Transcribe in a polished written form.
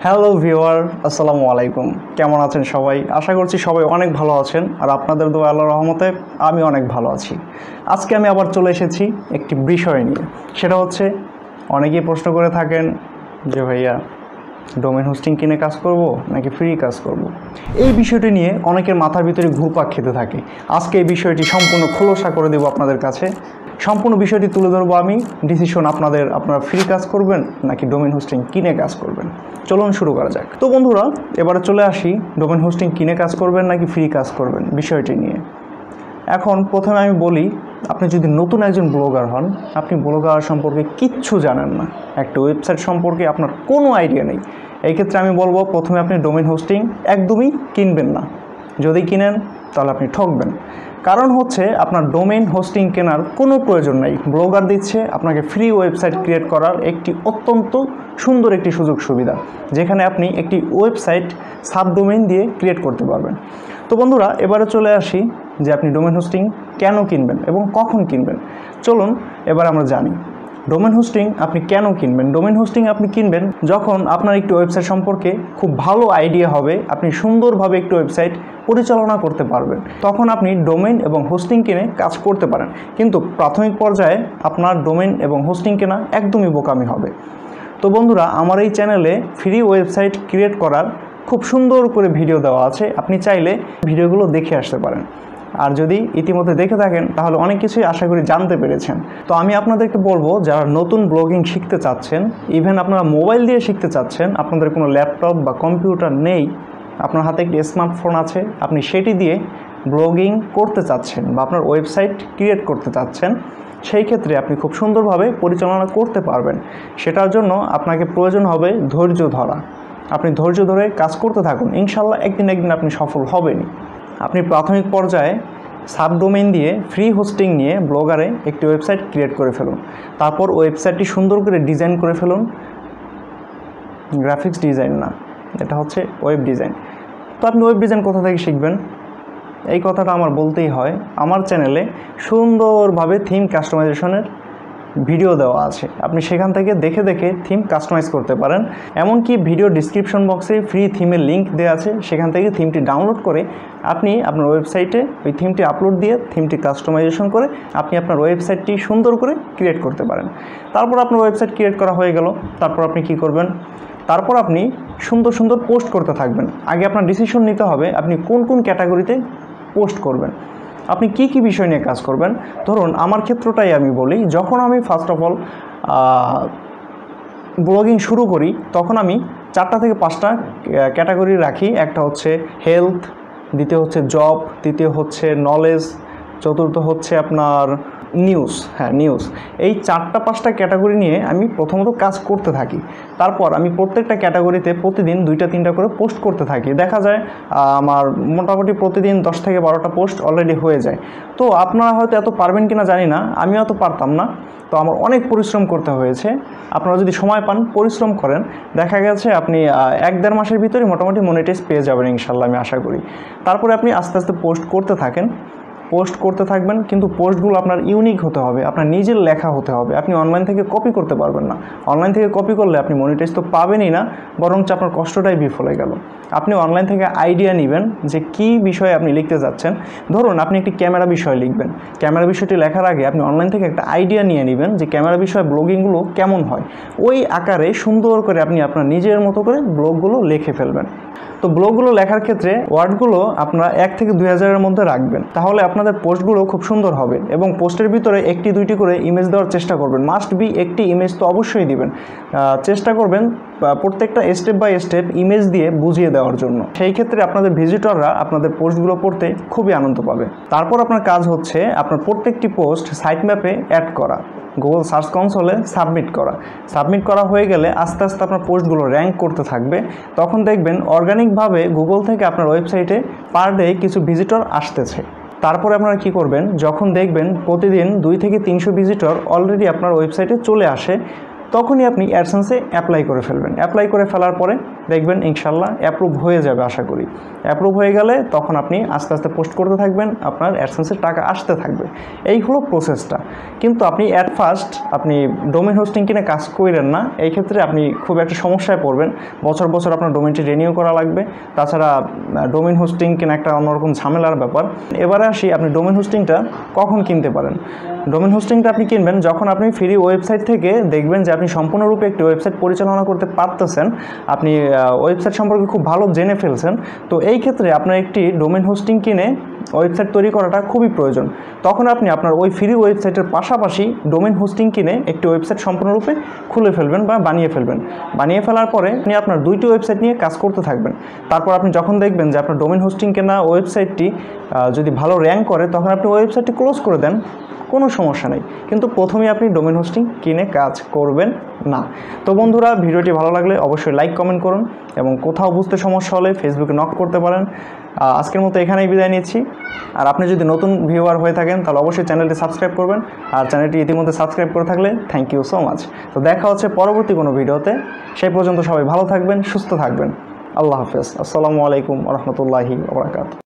Hello viewer, আসসালামু আলাইকুম। কেমন আছেন সবাই? আশা করছি সবাই অনেক ভালো আছেন, আর আপনাদের দোয়া আল্লাহর রহমতে আমি অনেক ভালো আছি। আজকে আমি আবার চলে এসেছি একটি বিষয় নিয়ে। সেটা হচ্ছে, অনেকেই প্রশ্ন করে থাকেন যে ভাইয়া, ডোমেন হোস্টিং কিনে কাজ করব নাকি ফ্রি কাজ করব। এই বিষয়টি নিয়ে অনেকের মাথার ভিতরে ঘুরপাক খেতে থাকে। আজকে এই বিষয়টি সম্পূর্ণ খোলসা করে দেব আপনাদের কাছে। সম্পূর্ণ বিষয়টি তুলে ধরবো আমি। ডিসিশন আপনারা ফ্রি কাজ করবেন নাকি ডোমেন হোস্টিং কিনে কাজ করবেন। চলুন শুরু করা যাক। তো বন্ধুরা, এবারে চলে আসি ডোমেন হোস্টিং কিনে কাজ করবেন নাকি ফ্রি কাজ করবেন বিষয়টি নিয়ে। এখন প্রথমে আমি বলি, আপনি যদি নতুন একজন ব্লগার হন, আপনি ব্লগার সম্পর্কে কিচ্ছু জানেন না, একটা ওয়েবসাইট সম্পর্কে আপনার কোনো আইডিয়া নেই, এই ক্ষেত্রে আমি বলবো প্রথমে আপনি ডোমেন হোস্টিং একদমই কিনবেন না। যদি কিনেন তাহলে আপনি ঠকবেন। কারণ হচ্ছে, আপনার ডোমেন হোস্টিং কেনার কোনো প্রয়োজন নেই। ব্লগার দিচ্ছে আপনাকে ফ্রি ওয়েবসাইট ক্রিয়েট করার একটি অত্যন্ত সুন্দর একটি সুযোগ সুবিধা, যেখানে আপনি একটি ওয়েবসাইট সাবডোমেইন দিয়ে ক্রিয়েট করতে পারবেন। তো বন্ধুরা, এবারে চলে আসি যে আপনি ডোমেন হোস্টিং কেন কিনবেন এবং কখন কিনবেন। চলুন এবার আমরা জানি ডোমেন হোস্টিং আপনি কেন কিনবেন। ডোমেন হোস্টিং আপনি কিনবেন যখন আপনার একটি ওয়েবসাইট সম্পর্কে খুব ভালো আইডিয়া হবে, আপনি সুন্দরভাবে একটি ওয়েবসাইট পরিচালনা করতে পারবেন, তখন আপনি ডোমেন এবং হোস্টিং কিনে কাজ করতে পারেন। কিন্তু প্রাথমিক পর্যায়ে আপনার ডোমেন এবং হোস্টিং কেনা একদমই বোকামি হবে। তো বন্ধুরা, আমার এই চ্যানেলে ফ্রি ওয়েবসাইট ক্রিয়েট করার খুব সুন্দর করে ভিডিও দেওয়া আছে, আপনি চাইলে ভিডিওগুলো দেখে আসতে পারেন। আর যদি ইতিমধ্যে দেখে থাকেন তাহলে অনেক কিছুই আশা করি জানতে পেরেছেন। তো আমি আপনাদেরকে বলবো, যারা নতুন ব্লগিং শিখতে চাচ্ছেন, ইভেন আপনারা মোবাইল দিয়ে শিখতে চাচ্ছেন, আপনাদের কোনো ল্যাপটপ বা কম্পিউটার নেই, আপনার হাতে একটি স্মার্টফোন আছে, আপনি সেটি দিয়ে ব্লগিং করতে চাচ্ছেন বা আপনার ওয়েবসাইট ক্রিয়েট করতে চাচ্ছেন, সেই ক্ষেত্রে আপনি খুব সুন্দরভাবে পরিচালনা করতে পারবেন। সেটার জন্য আপনাকে প্রয়োজন হবে ধৈর্য ধরা। আপনি ধৈর্য ধরে কাজ করতে থাকুন, ইনশাল্লাহ একদিন আপনি সফল হবেনই। আপনি প্রাথমিক পর্যায়ে সাবডোমেইন দিয়ে ফ্রি হোস্টিং নিয়ে ব্লগারে একটি ওয়েবসাইট ক্রিয়েট করে ফেলুন। তারপর ওয়েবসাইটটি সুন্দর করে ডিজাইন করে ফেলুন। গ্রাফিক্স ডিজাইন না, এটা হচ্ছে ওয়েব ডিজাইন। তো আপনি ওয়েব ডিজাইন কোথা থেকে শিখবেন? এই কথাটা আমার বলতেই হয়, আমার চ্যানেলে সুন্দরভাবে থিম কাস্টমাইজেশনের ভিডিও দেওয়া আছে, আপনি সেখান থেকে দেখে দেখে থিম কাস্টমাইজ করতে পারেন। এমনকি ভিডিও ডিসক্রিপশন বক্সে ফ্রি থিমের লিঙ্ক দেওয়া আছে, সেখান থেকে থিমটি ডাউনলোড করে আপনি আপনার ওয়েবসাইটে ওই থিমটি আপলোড দিয়ে থিমটি কাস্টমাইজেশন করে আপনি আপনার ওয়েবসাইটটি সুন্দর করে ক্রিয়েট করতে পারেন। তারপর আপনার ওয়েবসাইট ক্রিয়েট করা হয়ে গেল, তারপর আপনি কি করবেন? তারপর আপনি সুন্দর সুন্দর পোস্ট করতে থাকবেন। আগে আপনার ডিসিশন নিতে হবে আপনি কোন কোন ক্যাটাগরিতে পোস্ট করবেন, আপনি কি কি বিষয় নিয়ে কাজ করবেন। ধরুন আমার ক্ষেত্রটাই আমি বলি, যখন আমি ফার্স্ট অফ অল ব্লগিং শুরু করি, তখন আমি 4টা থেকে 5টা ক্যাটাগরি রাখি। একটা হচ্ছে হেলথ, দ্বিতীয় হচ্ছে জব, তৃতীয় হচ্ছে নলেজ, চতুর্থ হচ্ছে আপনার নিউজ। নিউজ। এই 4টা-5টা ক্যাটাগরি নিয়ে আমি প্রথমত কাজ করতে থাকি। তারপর আমি প্রত্যেকটা ক্যাটাগরিতে প্রতিদিন 2টা-3টা করে পোস্ট করতে থাকি। দেখা যায় আমার মোটামুটি প্রতিদিন 10 থেকে 12টা পোস্ট অলরেডি হয়ে যায়। তো আপনারা হয়তো এত পারবেন কিনা জানি না, আমিও এত পারতাম না। তো আমার অনেক পরিশ্রম করতে হয়েছে। আপনারা যদি সময় পান, পরিশ্রম করেন, দেখা গেছে আপনি 1-1.5 মাসের ভিতরে মোটামুটি মনিটাইজ পেয়ে যাবেন ইনশাল্লাহ, আমি আশা করি। তারপরে আপনি আস্তে আস্তে পোস্ট করতে থাকেন, পোস্ট করতে থাকবেন, কিন্তু পোস্টগুলো আপনার ইউনিক হতে হবে, আপনার নিজের লেখা হতে হবে। আপনি অনলাইন থেকে কপি করতে পারবেন না। অনলাইন থেকে কপি করলে আপনি মনিটাইজ তো পাবেনই না, বরঞ্চ আপনার কষ্টটাই বিফল হয়ে গেল। আপনি অনলাইন থেকে আইডিয়া নেবেন যে কী বিষয়ে আপনি লিখতে যাচ্ছেন। ধরুন আপনি একটি ক্যামেরা বিষয় লিখবেন, ক্যামেরা বিষয়টি লেখার আগে আপনি অনলাইন থেকে একটা আইডিয়া নিয়ে নেবেন যে ক্যামেরা বিষয়ে ব্লগিংগুলো কেমন হয়। ওই আকারে সুন্দর করে আপনি আপনার নিজের মতো করে ব্লগগুলো লিখে ফেলবেন। তো ব্লগগুলো লেখার ক্ষেত্রে ওয়ার্ডগুলো আপনারা 1 থেকে 2000-এর মধ্যে রাখবেন, তাহলে আপনাদের পোস্টগুলো খুব সুন্দর হবে। এবং পোস্টের ভিতরে 1-2টি করে ইমেজ দেওয়ার চেষ্টা করবেন, মাস্ট বি একটি ইমেজ তো অবশ্যই দিবেন। চেষ্টা করবেন প্রত্যেকটা স্টেপ বাই স্টেপ ইমেজ দিয়ে বুঝিয়ে দেওয়ার জন্য। সেই ক্ষেত্রে আপনাদের ভিজিটররা আপনাদের পোস্টগুলো পড়তে খুবই আনন্দ পাবে। তারপর আপনার কাজ হচ্ছে আপনার প্রত্যেকটি পোস্ট সাইট ম্যাপে অ্যাড করা, গুগল সার্চ কনসোলে সাবমিট করা হয়ে গেলে আস্তে আস্তে আপনার পোস্টগুলো র্যাঙ্ক করতে থাকবে। তখন দেখবেন অর্গানিকভাবে গুগল থেকে আপনার ওয়েবসাইটে পার ডে কিছু ভিজিটর আসতেছে। তারপরে আপনারা কি করবেন, যখন দেখবেন প্রতিদিন 2 থেকে 300 ভিজিটর অলরেডি আপনার ওয়েবসাইটে চলে আসে, তখনই আপনি অ্যাডসেন্সে অ্যাপ্লাই করে ফেলবেন। অ্যাপ্লাই করে ফেলার পরে দেখবেন ইনশাল্লাহ অ্যাপ্রুভ হয়ে যাবে আশা করি। অ্যাপ্রুভ হয়ে গেলে তখন আপনি আস্তে আস্তে পোস্ট করতে থাকবেন, আপনার অ্যাডসেন্সের টাকা আসতে থাকবে। এই হলো প্রসেসটা। কিন্তু আপনি অ্যাট ফার্স্ট আপনি ডোমেন হোস্টিং কিনে কাজ করেন না, এই ক্ষেত্রে আপনি খুব একটা সমস্যায় পড়বেন। বছর বছর আপনার ডোমেনটি রিনিউ করা লাগবে। তাছাড়া ডোমেন হোস্টিং কিনা একটা অন্যরকম ঝামেলার ব্যাপার। এবারে আসি আপনি ডোমেন হোস্টিংটা কখন কিনতে পারেন। ডোমেন হোস্টিংটা আপনি কিনবেন যখন আপনি ফ্রি ওয়েবসাইট থেকে দেখবেন যে আপনি সম্পূর্ণরূপে একটি ওয়েবসাইট পরিচালনা করতে পারতেছেন, আপনি ওয়েবসাইট সম্পর্কে খুব ভালো জেনে ফেলছেন। তো এই ক্ষেত্রে আপনার একটি ডোমেন হোস্টিং কিনে ওয়েবসাইট তৈরি করাটা খুবই প্রয়োজন। তখন আপনি আপনার ওই ফ্রি ওয়েবসাইটের পাশাপাশি ডোমেন হোস্টিং কিনে একটি ওয়েবসাইট সম্পূর্ণরূপে খুলে ফেলবেন বা বানিয়ে ফেলবেন। বানিয়ে ফেলার পরে আপনি আপনার 2টি ওয়েবসাইট নিয়ে কাজ করতে থাকবেন। তারপর আপনি যখন দেখবেন যে আপনার ডোমেন হোস্টিং কেনা ওয়েবসাইটটি যদি ভালো র্যাঙ্ক করে, তখন আপনি ওয়েবসাইটটি ক্লোজ করে দেন, কোনো সমস্যা নেই। কিন্তু প্রথমেই আপনি ডোমেন হোস্টিং কিনে কাজ করবেন না। তো বন্ধুরা, ভিডিওটি ভালো লাগলে অবশ্যই লাইক কমেন্ট করুন এবং কোথাও বুঝতে সমস্যা হলে ফেসবুকে নক করতে পারেন। আজকের মতো এখানেই বিদায় নিচ্ছি। আর আপনি যদি নতুন ভিউয়ার হয়ে থাকেন তাহলে অবশ্যই চ্যানেলটি সাবস্ক্রাইব করবেন। আর চ্যানেলটি ইতিমধ্যে সাবস্ক্রাইব করে থাকলে থ্যাংক ইউ সো মাচ। তো দেখা হচ্ছে পরবর্তী কোনো ভিডিওতে। সেই পর্যন্ত সবাই ভালো থাকবেন, সুস্থ থাকবেন। আল্লাহ হাফেজ। আসসালামু আলাইকুম ওয়া রাহমাতুল্লাহি ওয়া বারাকাতুহু।